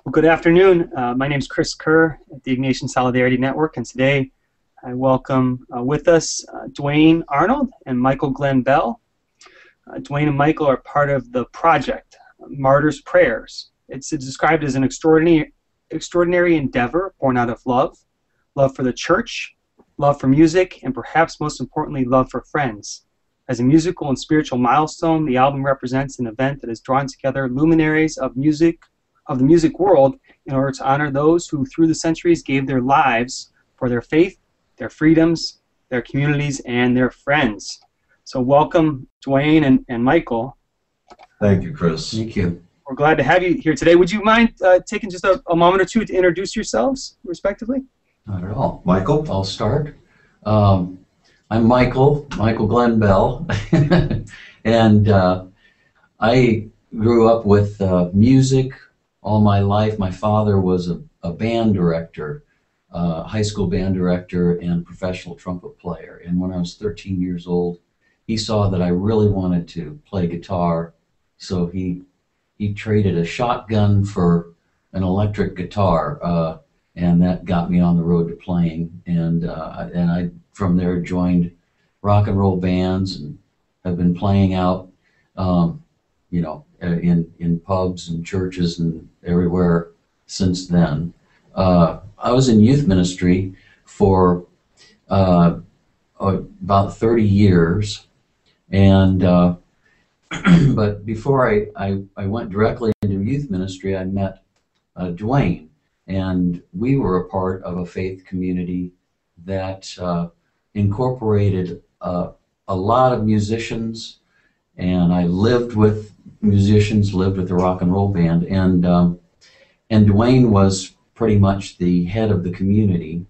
Well, good afternoon. My name is Chris Kerr at the Ignatian Solidarity Network, and today I welcome with us Duane Arnold and Michael Glen Bell. Duane and Michael are part of the project, Martyrs Prayers. It's described as an extraordinary endeavor born out of love for the church, love for music, and perhaps most importantly, love for friends. As a musical and spiritual milestone, the album represents an event that has drawn together luminaries of the music world in order to honor those who through the centuries gave their lives for their faith, their freedoms, their communities, and their friends. So welcome, Duane and Michael. Thank you, Chris. Thank you. We're glad to have you here today. Would you mind taking just a moment or two to introduce yourselves, respectively? Not at all. Michael? I'll start. I'm Michael Glen Bell, and I grew up with music all my life. My father was a band director, high school band director and professional trumpet player. And when I was 13 years old, he saw that I really wanted to play guitar, so he traded a shotgun for an electric guitar, and that got me on the road to playing. And I from there joined rock and roll bands and have been playing out, in pubs and churches and everywhere since then. I was in youth ministry for about 30 years, and but before I went directly into youth ministry, I met Duane, and we were a part of a faith community that incorporated a lot of musicians, and I lived with musicians, lived with the rock and roll band, and Duane was pretty much the head of the community.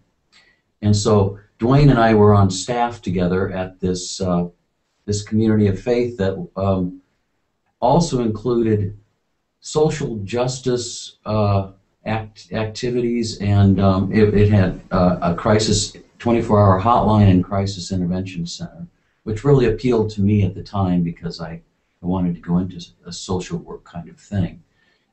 And so Duane and I were on staff together at this this community of faith that also included social justice activities, and it had a crisis 24-hour hotline and crisis intervention center, which really appealed to me at the time because I wanted to go into a social work kind of thing,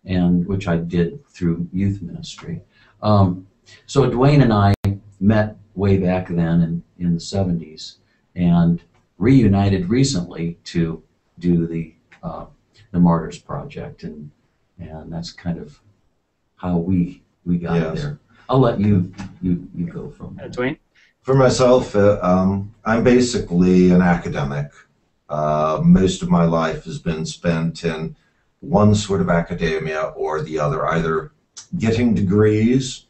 and which I did through youth ministry. So Duane and I met way back then in the 70s and reunited recently to do the Martyrs project, and that's kind of how we got there. I'll let you go from there. Duane? For myself, I'm basically an academic. Most of my life has been spent in one sort of academia or the other, either getting degrees,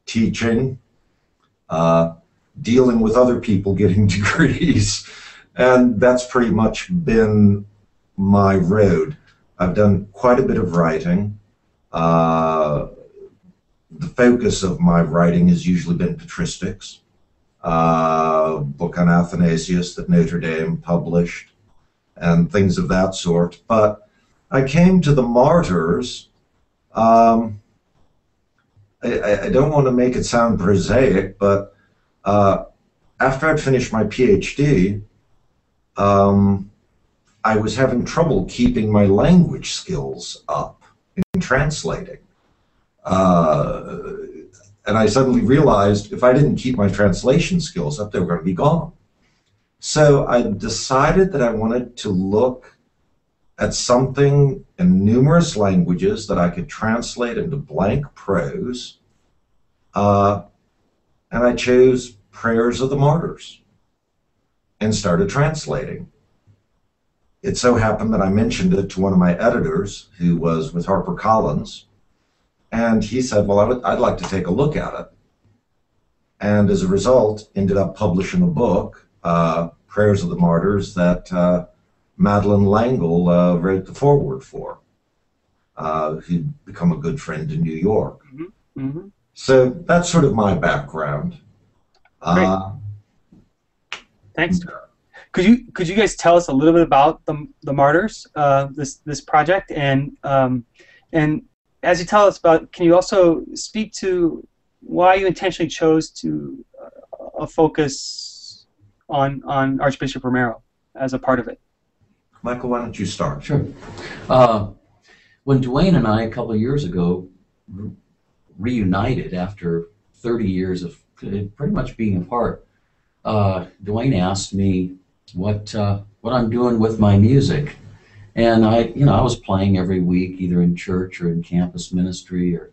teaching, dealing with other people getting degrees, and that's pretty much been my road. I've done quite a bit of writing. The focus of my writing has usually been patristics. Book on Athanasius that Notre Dame published, and things of that sort. But I came to the Martyrs. I don't want to make it sound prosaic, but after I'd finished my PhD, I was having trouble keeping my language skills up in translating. And I suddenly realized if I didn't keep my translation skills up, they were going to be gone. So I decided that I wanted to look at something in numerous languages that I could translate into blank prose, and I chose Prayers of the Martyrs and started translating. It so happened that I mentioned it to one of my editors who was with HarperCollins, and he said, well, I'd like to take a look at it. And as a result, ended up publishing a book, Prayers of the Martyrs, that Madeline Langle wrote the foreword for, who'd become a good friend in New York. Mm-hmm. Mm-hmm. So that's sort of my background. Thanks. Could you guys tell us a little bit about the Martyrs, this project, and as you tell us about, can you also speak to why you intentionally chose to focus on Archbishop Romero as a part of it? Michael, why don't you start? Sure. When Duane and I, a couple of years ago, reunited after 30 years of pretty much being apart, Duane asked me what I'm doing with my music. And I was playing every week, either in church or in campus ministry or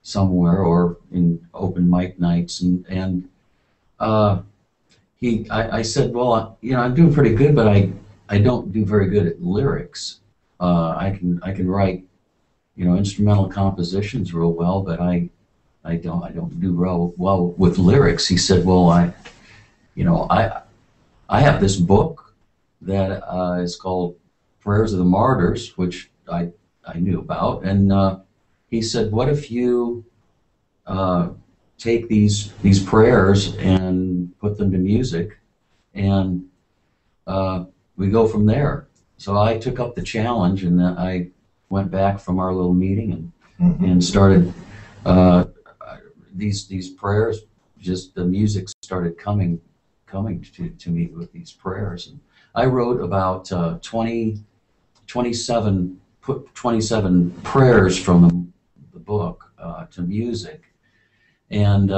somewhere, or in open mic nights. And I said, well, I'm doing pretty good, but I don't do very good at lyrics. I can write, instrumental compositions real well, but I don't do real well with lyrics. He said, well, I have this book that is called Prayers of the Martyrs, which I knew about, and he said, what if you take these prayers and put them to music, and we go from there. So I took up the challenge, and I went back from our little meeting and started these prayers. Just the music started coming to me with these prayers, and I wrote about 27 prayers from the book to music, and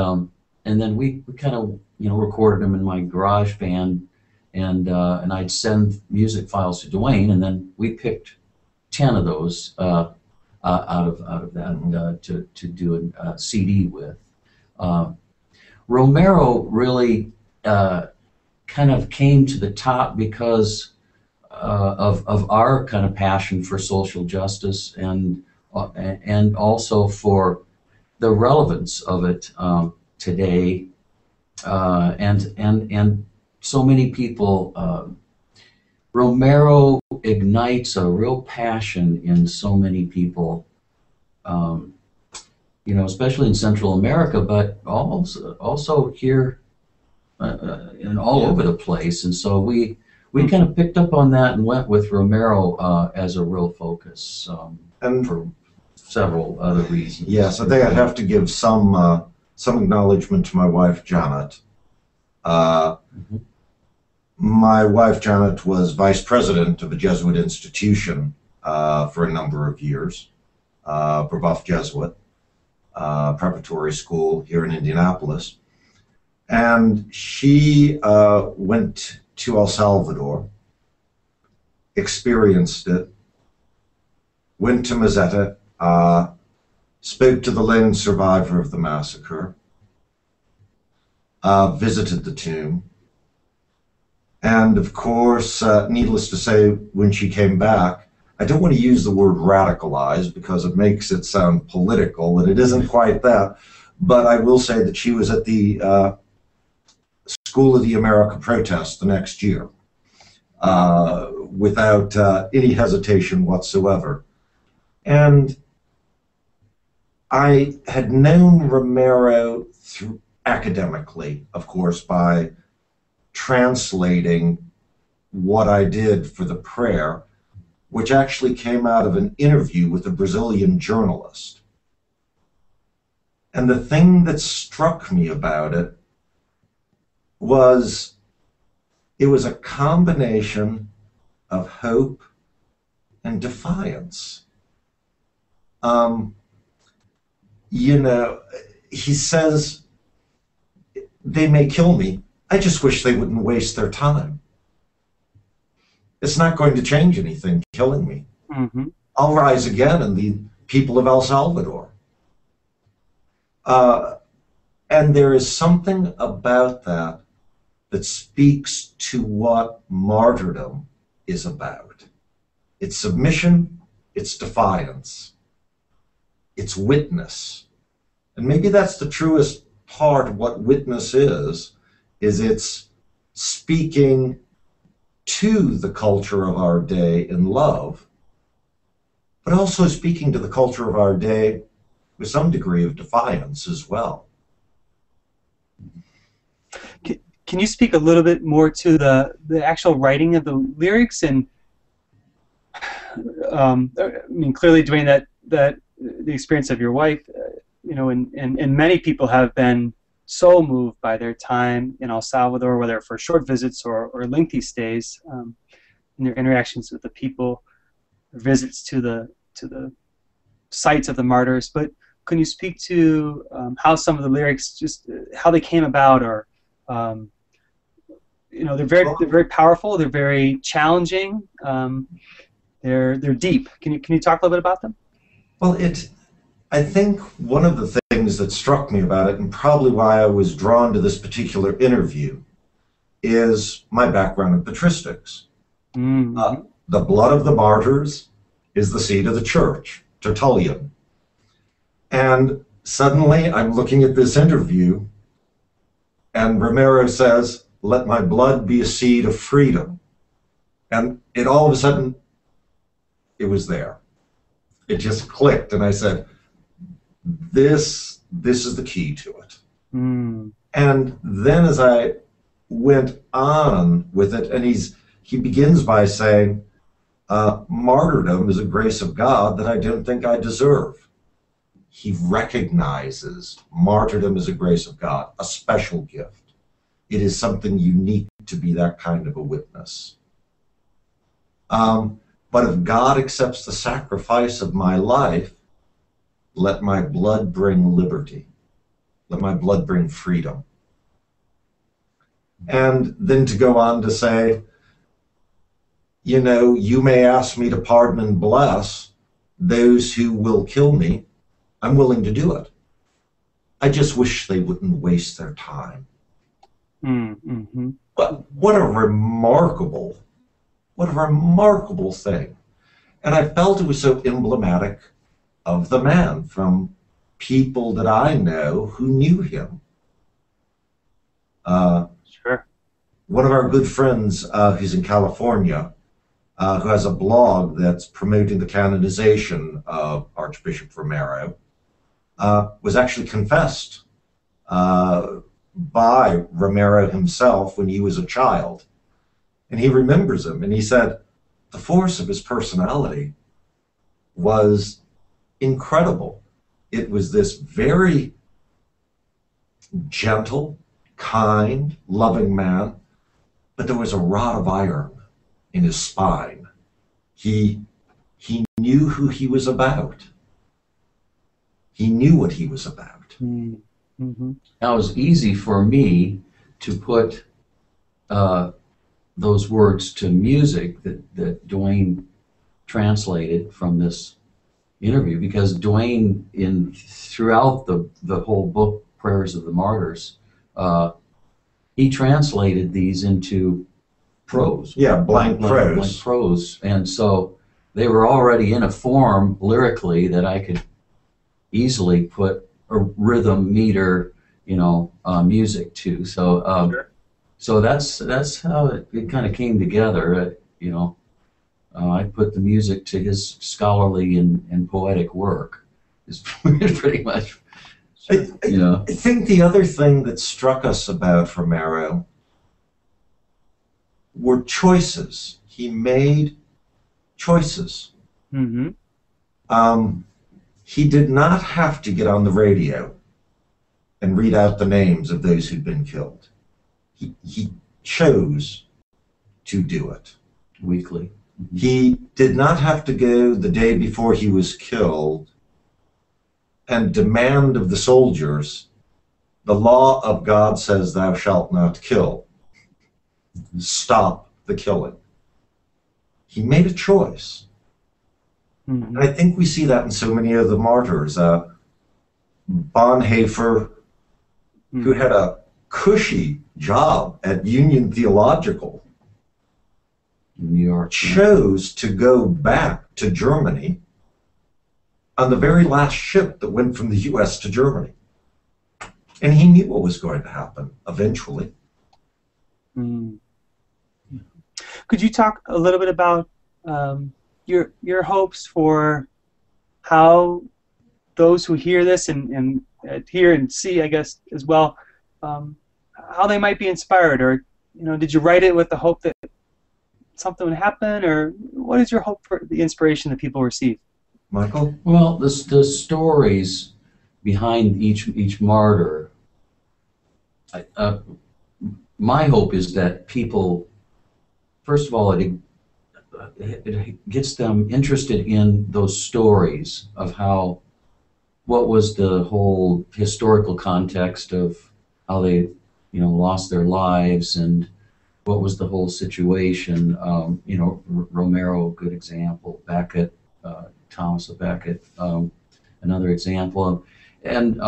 then we kind of recorded them in my garage band, and I'd send music files to Duane, and then we picked 10 of those out of that to do a CD with. Romero really kind of came to the top because of our kind of passion for social justice, and also for the relevance of it today, and so many people. Romero ignites a real passion in so many people, especially in Central America, but also here and all over the place. And so we kind of picked up on that and went with Romero as a real focus, And for several other reasons. yes, I think I'd have to give some acknowledgement to my wife, Janet. My wife, Janet, was vice president of a Jesuit institution for a number of years, Brebeuf Jesuit preparatory school here in Indianapolis. And she went to El Salvador, experienced it, went to Mazetta, spoke to the lone survivor of the massacre, visited the tomb, and of course, needless to say, when she came back, I don't want to use the word radicalized because it makes it sound political, and it isn't quite that, but I will say that she was at the School of the America protest the next year, without any hesitation whatsoever. And I had known Romero academically, of course, by translating what I did for the prayer, which actually came out of an interview with a Brazilian journalist. And the thing that struck me about it was a combination of hope and defiance. He says, they may kill me, I just wish they wouldn't waste their time. It's not going to change anything, killing me. Mm-hmm. I'll rise again in the people of El Salvador. And there is something about that that speaks to what martyrdom is about. It's submission, it's defiance, it's witness. And maybe that's the truest part of what witness is it's speaking to the culture of our day in love, but also speaking to the culture of our day with some degree of defiance as well. Can you speak a little bit more to the actual writing of the lyrics? And I mean, clearly, Duane, that the experience of your wife, and many people have been so moved by their time in El Salvador, whether for short visits or lengthy stays, in their interactions with the people, visits to the sites of the martyrs. But can you speak to how some of the lyrics, just how they came about, or they're very powerful, they're very challenging, they're deep. Can you talk a little bit about them? Well, I think one of the things that struck me about it, and probably why I was drawn to this particular interview, is my background in patristics. Mm-hmm. The blood of the martyrs is the seed of the church, Tertullian. And suddenly I'm looking at this interview, and Romero says, "Let my blood be a seed of freedom." And it all of a sudden, it was there. It just clicked, and I said, this is the key to it. Mm. And then as I went on with it, and he begins by saying, martyrdom is a grace of God that I don't think I deserve. He recognizes martyrdom is a grace of God, a special gift. It is something unique to be that kind of a witness. But if God accepts the sacrifice of my life, let my blood bring liberty. Let my blood bring freedom. And then to go on to say, you may ask me to pardon and bless those who will kill me. I'm willing to do it. I just wish they wouldn't waste their time. Mm-hmm. But what a remarkable thing. And I felt it was so emblematic of the man from people that I know who knew him. Sure. One of our good friends who's in California, who has a blog that's promoting the canonization of Archbishop Romero, was actually confessed by Romero himself when he was a child. And he remembers him, and he said the force of his personality was incredible. It was this very gentle, kind, loving man, but there was a rod of iron in his spine. He knew who he was about. He knew what he was about. Mm-hmm. Now, it was easy for me to put those words to music that Duane translated from this interview, because Duane, throughout the whole book, Prayers of the Martyrs, he translated these into prose. Yeah, blank prose. Blank prose. And so they were already in a form lyrically that I could easily put a rhythm, meter, music to. So Sure. so that's how it kind of came together. I put the music to his scholarly and poetic work. Is pretty much, I think the other thing that struck us about Romero were choices. He made choices. Mm-hmm. He did not have to get on the radio and read out the names of those who'd been killed. He chose to do it. weekly. Mm-hmm. He did not have to go the day before he was killed and demand of the soldiers, the law of God says thou shalt not kill. Stop the killing. He made a choice. Mm-hmm. And I think we see that in so many of the martyrs. Bonhoeffer, who had a cushy job at Union Theological, New York, chose to go back to Germany on the very last ship that went from the U.S. to Germany. And he knew what was going to happen eventually. Mm. Could you talk a little bit about your hopes for how those who hear this and hear and see, I guess, as well, how they might be inspired? Or, did you write it with the hope that something would happen? Or what is your hope for the inspiration that people receive? Michael? Well, the stories behind each martyr, my hope is that people, first of all, it gets them interested in those stories of how what was the whole historical context of how they, lost their lives, and what was the whole situation. Romero, a good example. Becket, Thomas of Becket, another example. And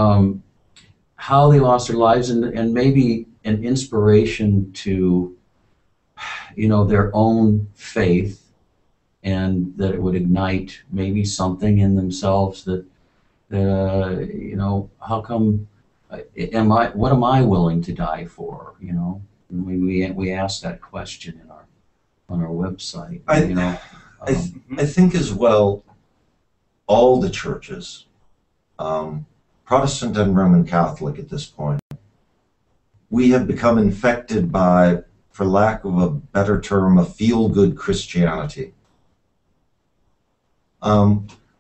how they lost their lives, and maybe an inspiration to, their own faith, and that it would ignite maybe something in themselves that, how come, what am I willing to die for? And we asked that question on our website. I think as well, all the churches, Protestant and Roman Catholic at this point, we have become infected by, for lack of a better term, a feel-good Christianity.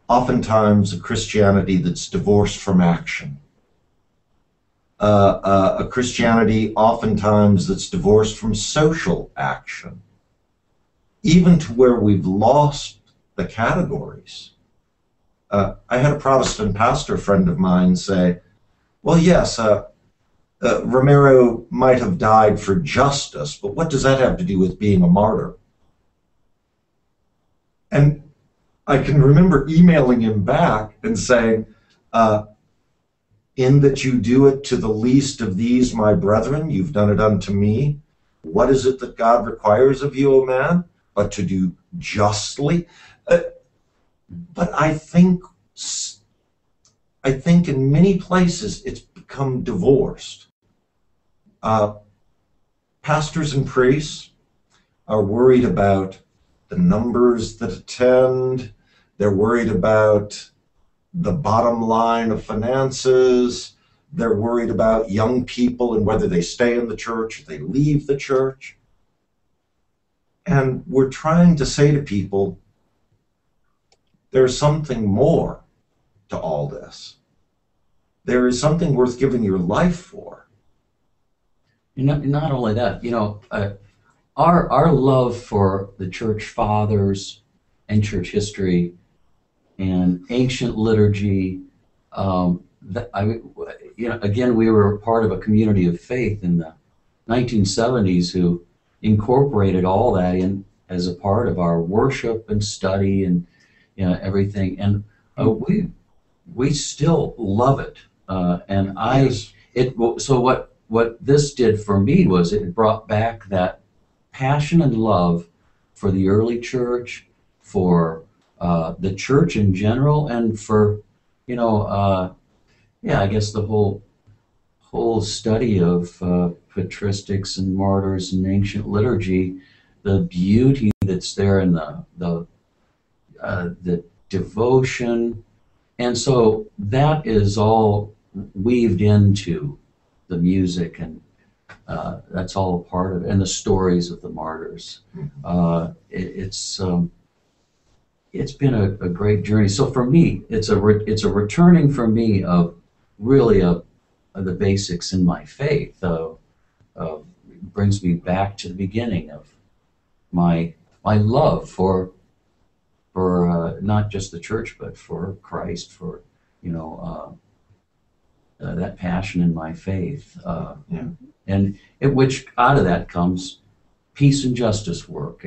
Oftentimes a Christianity that's divorced from action. A Christianity oftentimes that's divorced from social action. Even to where we've lost the categories. I had a Protestant pastor friend of mine say, well, yes, Romero might have died for justice, but what does that have to do with being a martyr? And I can remember emailing him back and saying, in that you do it to the least of these, my brethren, you've done it unto me. What is it that God requires of you, O man, but to do justly? But I think in many places it's become divorced. Pastors and priests are worried about the numbers that attend. They're worried about the bottom line of finances. They're worried about young people and whether they stay in the church or they leave the church. And we're trying to say to people, there's something more to all this. There is something worth giving your life for. Not only that, our love for the church fathers and church history and ancient liturgy. Again, we were part of a community of faith in the 1970s who incorporated all that in as a part of our worship and study and everything. And we still love it. Yes. So what this did for me was it brought back that passion and love for the early church, for the church in general, and for I guess the whole study of patristics and martyrs and ancient liturgy, the beauty that's there in the devotion, and so that is all weaved into the music, and that's all a part of it, and the stories of the martyrs. It's been a great journey. So for me, it's a returning for me of really the basics in my faith. Brings me back to the beginning of my love for not just the church, but for Christ, for that passion in my faith, and which out of that comes peace and justice work.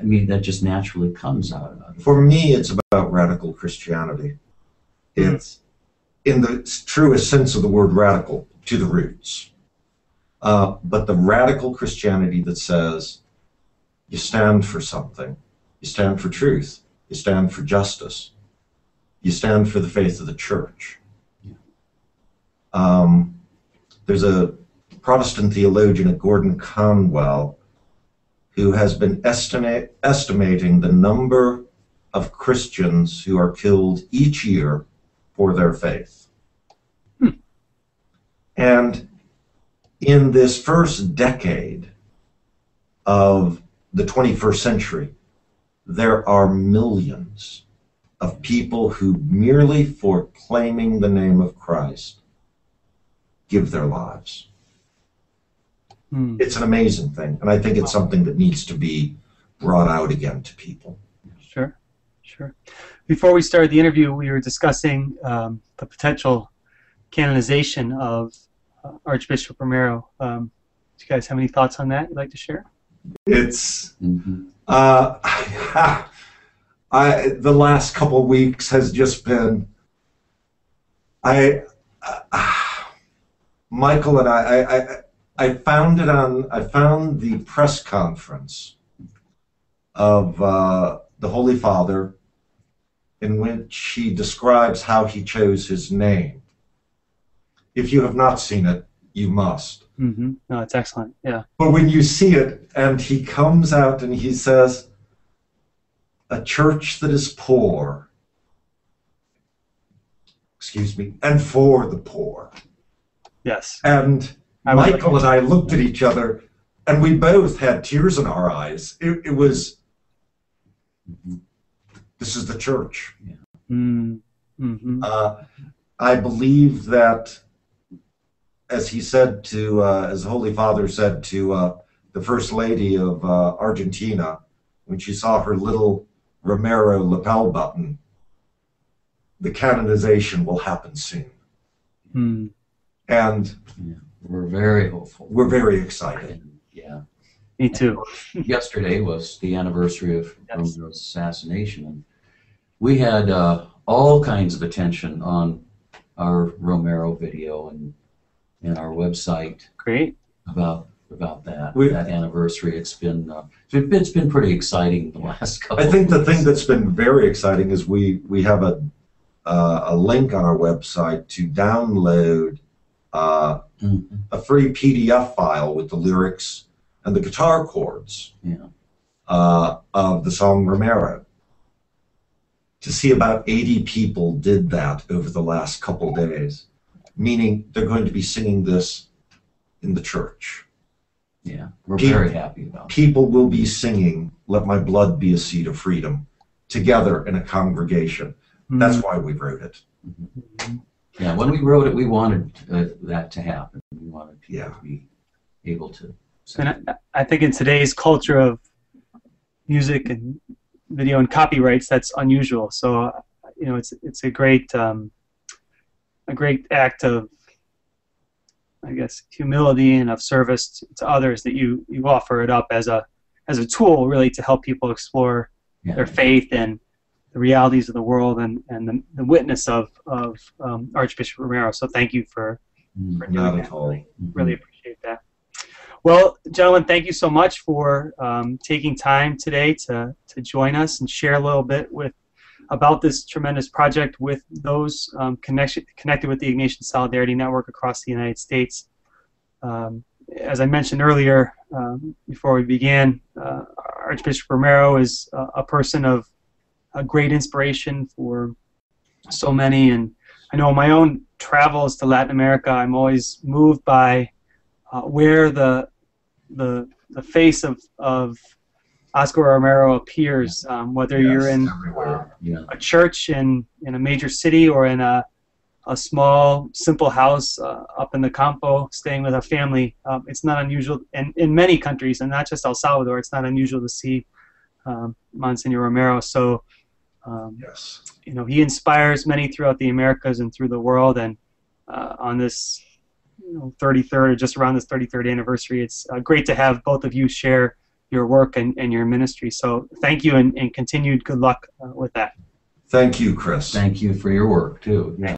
That just naturally comes out of it. For me, it's about radical Christianity. It's in the truest sense of the word radical, to the roots. But the radical Christianity that says you stand for something, you stand for truth, you stand for justice, you stand for the faith of the church. There's a Protestant theologian, Gordon Conwell, who has been estimating the number of Christians who are killed each year for their faith. And in this first decade of the 21st century, there are millions of people who merely for claiming the name of Christ give their lives. It's an amazing thing, and I think it's something that needs to be brought out again to people. Sure. Sure. Before we started the interview, we were discussing the potential canonization of Archbishop Romero. Do you guys have any thoughts on that you'd like to share? It's the last couple of weeks has just been Michael and I found the press conference of the Holy Father in which he describes how he chose his name. If you have not seen it, you must. Mm-hmm. No, it's excellent. Yeah. But when you see it, and he comes out and he says, "A church that is poor, excuse me, and for the poor." Yes. And Michael and I looked at each other, and we both had tears in our eyes. It was, this is the church. Yeah. Mm-hmm. I believe that, as he said to, as the Holy Father said to the First Lady of Argentina, when she saw her little Romero lapel button, the canonization will happen soon. Mm. And yeah, we're very hopeful. We're very excited. And, yeah. Me too. Yesterday was the anniversary of Romero's assassination, and we had all kinds of attention on our Romero video and our website. Great. About that anniversary. It's been pretty exciting the last couple. I think of weeks. The thing that's been very exciting is we have a link on our website to download a free PDF file with the lyrics and the guitar chords of the song Romero. To see about 80 people did that over the last couple days, meaning they're going to be singing this in the church. Yeah, we're very happy about it. People will be singing "Let My Blood Be a Seed of Freedom" together in a congregation. That's why we wrote it. Mm-hmm. Yeah, when we wrote it, we wanted that to happen. We wanted people to be able to sing. And I think in today's culture of music and video and copyrights, that's unusual. So, it's a great act of, I guess, humility and of service to others that you offer it up as a tool, really, to help people explore their faith and the realities of the world and the witness of Archbishop Romero. So thank you for doing that. Really appreciate that. Well, gentlemen, thank you so much for taking time today to join us and share a little bit about this tremendous project with those connected with the Ignatian Solidarity Network across the United States. As I mentioned earlier, before we began, Archbishop Romero is a person of a great inspiration for so many, and I know in my own travels to Latin America, I'm always moved by where the face of Oscar Romero appears, whether you're in a church in a major city or in a small, simple house up in the Campo, staying with a family. It's not unusual, and in many countries, and not just El Salvador, it's not unusual to see Monsignor Romero. So, he inspires many throughout the Americas and through the world. And on this 33rd, or just around this 33rd anniversary, it's great to have both of you share your work and your ministry. So thank you, and continued good luck with that. Thank you, Chris. Thank you for your work, too. Yeah.